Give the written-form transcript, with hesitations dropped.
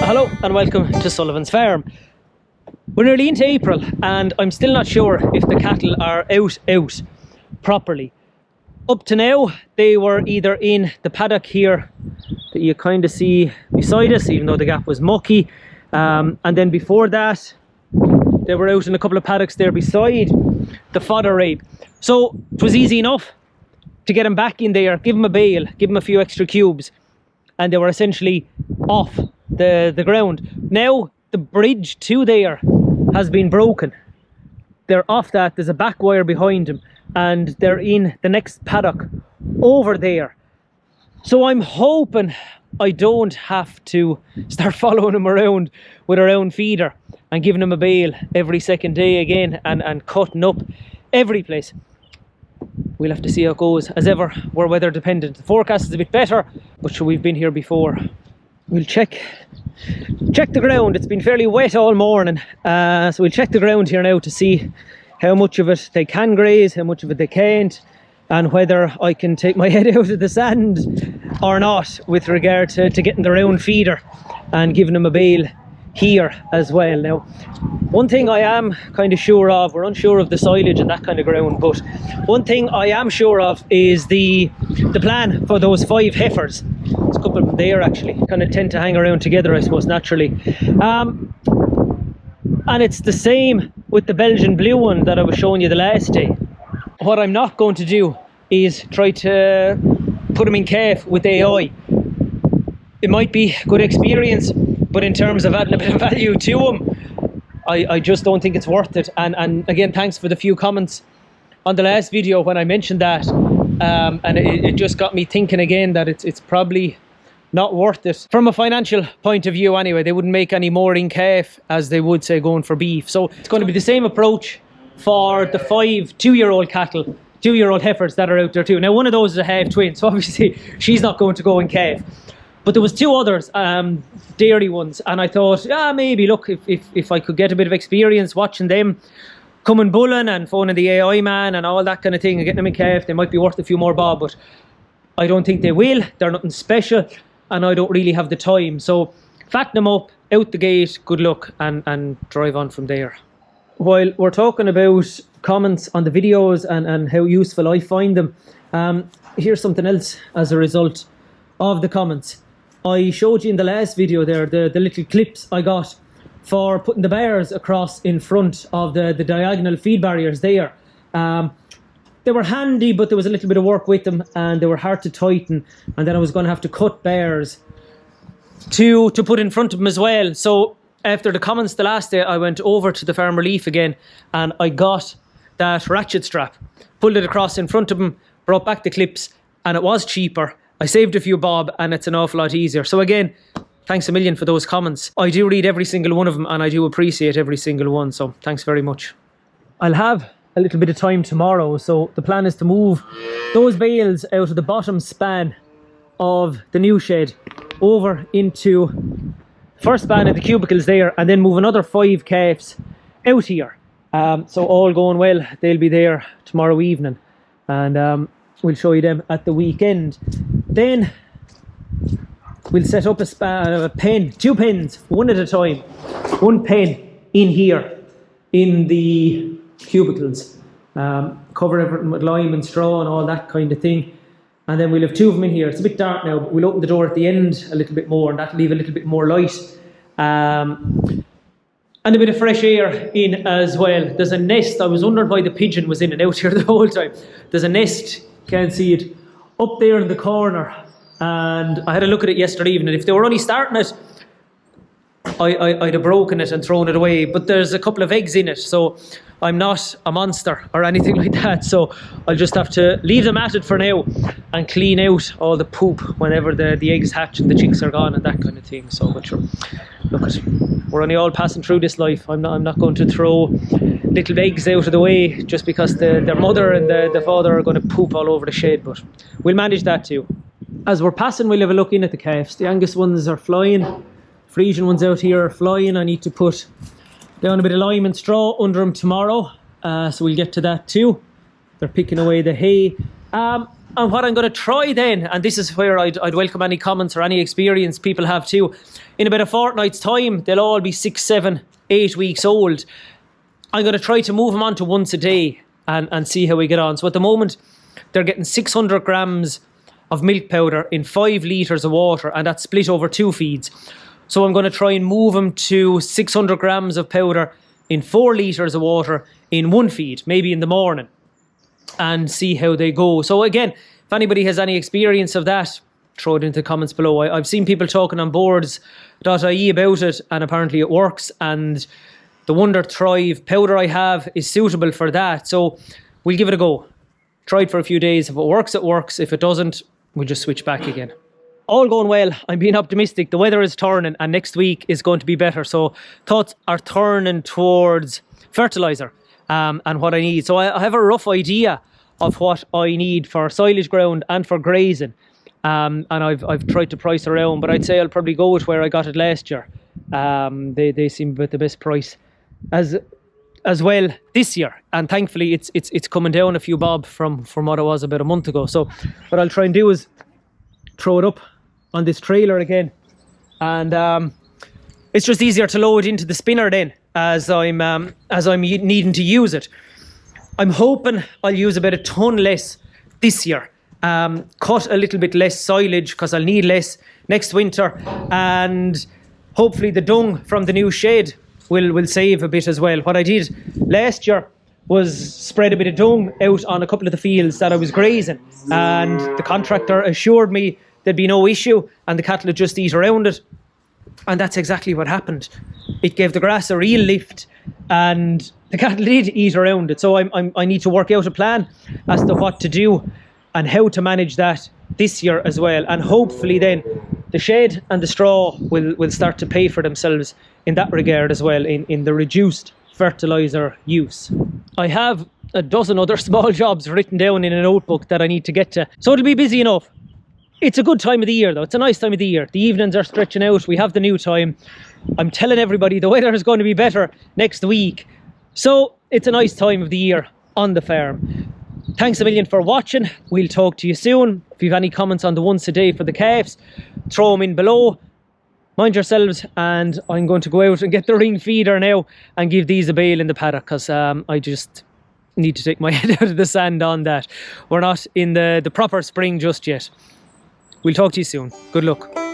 Hello and welcome to Sullivan's Farm. We're nearly into April and I'm still not sure if the cattle are out properly. Up to now they were either in the paddock here that you kind of see beside us, even though the gap was mucky, and then before that they were out in a couple of paddocks there beside the fodder rape. So it was easy enough to get them back in there, give them a bale, give them a few extra cubes, and they were essentially off the ground. Now the bridge to there has been broken. They're off that, there's a back wire behind them, and they're in the next paddock over there. So I'm hoping I don't have to start following them around with a round feeder and giving them a bale every second day again and cutting up every place. We'll have to see how it goes. As ever, we're weather dependent. The forecast is a bit better, but sure, we've been here before. We'll check the ground. It's been fairly wet all morning, so we'll check the ground here now to see how much of it they can graze, how much of it they can't, and whether I can take my head out of the sand or not with regard to getting the round feeder and giving them a bale here as well. Now, one thing I am kind of sure of, we're unsure of the silage and that kind of ground, but one thing I am sure of is the plan for those 5 heifers. There's a couple of them there actually, kind of tend to hang around together, I suppose, naturally. And it's the same with the Belgian blue one that I was showing you the last day. What I'm not going to do is try to put them in calf with AI. It might be good experience, but in terms of adding a bit of value to them, I just don't think it's worth it. And again, thanks for the few comments on the last video when I mentioned that. And it just got me thinking again that it's probably not worth it. From a financial point of view anyway, they wouldn't make any more in calf as they would, say, going for beef. So it's going to be the same approach for the 5 2-year-old cattle, 2-year-old heifers that are out there too. Now, one of those is a half twin, so obviously she's not going to go in calf. But there was 2 others, dairy ones, and I thought, maybe look, if I could get a bit of experience watching them coming bulling and phoning the AI man and all that kind of thing and getting them in calf, they might be worth a few more bob, but I don't think they will. They're nothing special and I don't really have the time. So fatten them up, out the gate, good luck, and drive on from there. While we're talking about comments on the videos and how useful I find them, here's something else as a result of the comments. I showed you in the last video there the little clips I got for putting the bars across in front of the diagonal feed barriers there. They were handy, but there was a little bit of work with them and they were hard to tighten, and then I was going to have to cut bars to put in front of them as well. So after the comments the last day, I went over to the Farm Relief again and I got that ratchet strap, pulled it across in front of them, brought back the clips, and it was cheaper. I saved a few bob and it's an awful lot easier. So again, thanks a million for those comments. I do read every single one of them and I do appreciate every single one, so thanks very much. I'll have a little bit of time tomorrow, so the plan is to move those bales out of the bottom span of the new shed over into first span of the cubicles there, and then move another 5 calves out here. So all going well, they'll be there tomorrow evening, and we'll show you them at the weekend. Then we'll set up a pen, 2 pens, one at a time. 1 pen in here, in the cubicles. Cover everything with lime and straw and all that kind of thing. And then we'll have 2 of them in here. It's a bit dark now, but we'll open the door at the end a little bit more, and that'll leave a little bit more light. And a bit of fresh air in as well. There's a nest. I was wondering why the pigeon was in and out here the whole time. There's a nest, can't see it, up there in the corner. And I had a look at it yesterday evening. If they were only starting it, I'd have broken it and thrown it away. But there's a couple of eggs in it, so I'm not a monster or anything like that. So I'll just have to leave them at it for now and clean out all the poop whenever the eggs hatch and the chicks are gone and that kind of thing. So, but sure, look, we're only all passing through this life. I'm not going to throw little eggs out of the way just because their mother and the father are going to poop all over the shed. But we'll manage that too. As we're passing, we'll have a look in at the calves. The Angus ones are flying. Frisian ones out here are flying. I need to put down a bit of lime and straw under them tomorrow, so we'll get to that too. They're picking away the hay. And what I'm going to try then, and this is where I'd welcome any comments or any experience people have too, in about a fortnight's time, they'll all be 6, 7, 8 weeks old. I'm going to try to move them on to once a day and see how we get on. So at the moment, they're getting 600 grams of milk powder in 5 litres of water, and that's split over 2 feeds. So I'm going to try and move them to 600 grams of powder in 4 litres of water in 1 feed, maybe in the morning, and see how they go. So again, if anybody has any experience of that, throw it into the comments below. I've seen people talking on boards.ie about it, and apparently it works, and the Wonder Thrive powder I have is suitable for that. So we'll give it a go. Try it for a few days. If it works, it works. If it doesn't, we'll just switch back again. All going well. I'm being optimistic. The weather is turning and next week is going to be better. So thoughts are turning towards fertilizer and what I need. So I have a rough idea of what I need for silage ground and for grazing. And I've tried to price around, but I'd say I'll probably go with where I got it last year. They seem about the best price as well this year, and thankfully it's coming down a few bob from what it was about a month ago. So what I'll try and do is throw it up on this trailer again, and it's just easier to load into the spinner then as I'm needing to use it. I'm hoping I'll use about a ton less this year, cut a little bit less silage because I'll need less next winter, and hopefully the dung from the new shed will save a bit as well. What I did last year was spread a bit of dung out on a couple of the fields that I was grazing, and the contractor assured me there'd be no issue and the cattle would just eat around it, and that's exactly what happened. It gave the grass a real lift and the cattle did eat around it. So I need to work out a plan as to what to do and how to manage that this year as well, and hopefully then the shed and the straw will start to pay for themselves in that regard as well, in the reduced fertilizer use. I have a dozen other small jobs written down in a notebook that I need to get to, so it'll be busy enough. It's a good time of the year though. It's a nice time of the year. The evenings are stretching out. We have the new time. I'm telling everybody the weather is going to be better next week, so it's a nice time of the year on the farm. Thanks a million for watching. We'll talk to you soon. If you have any comments on the once a day for the calves, throw them in below. Mind yourselves, and I'm going to go out and get the ring feeder now and give these a bail in the paddock, because I just need to take my head out of the sand on that. We're not in the proper spring just yet. We'll talk to you soon. Good luck.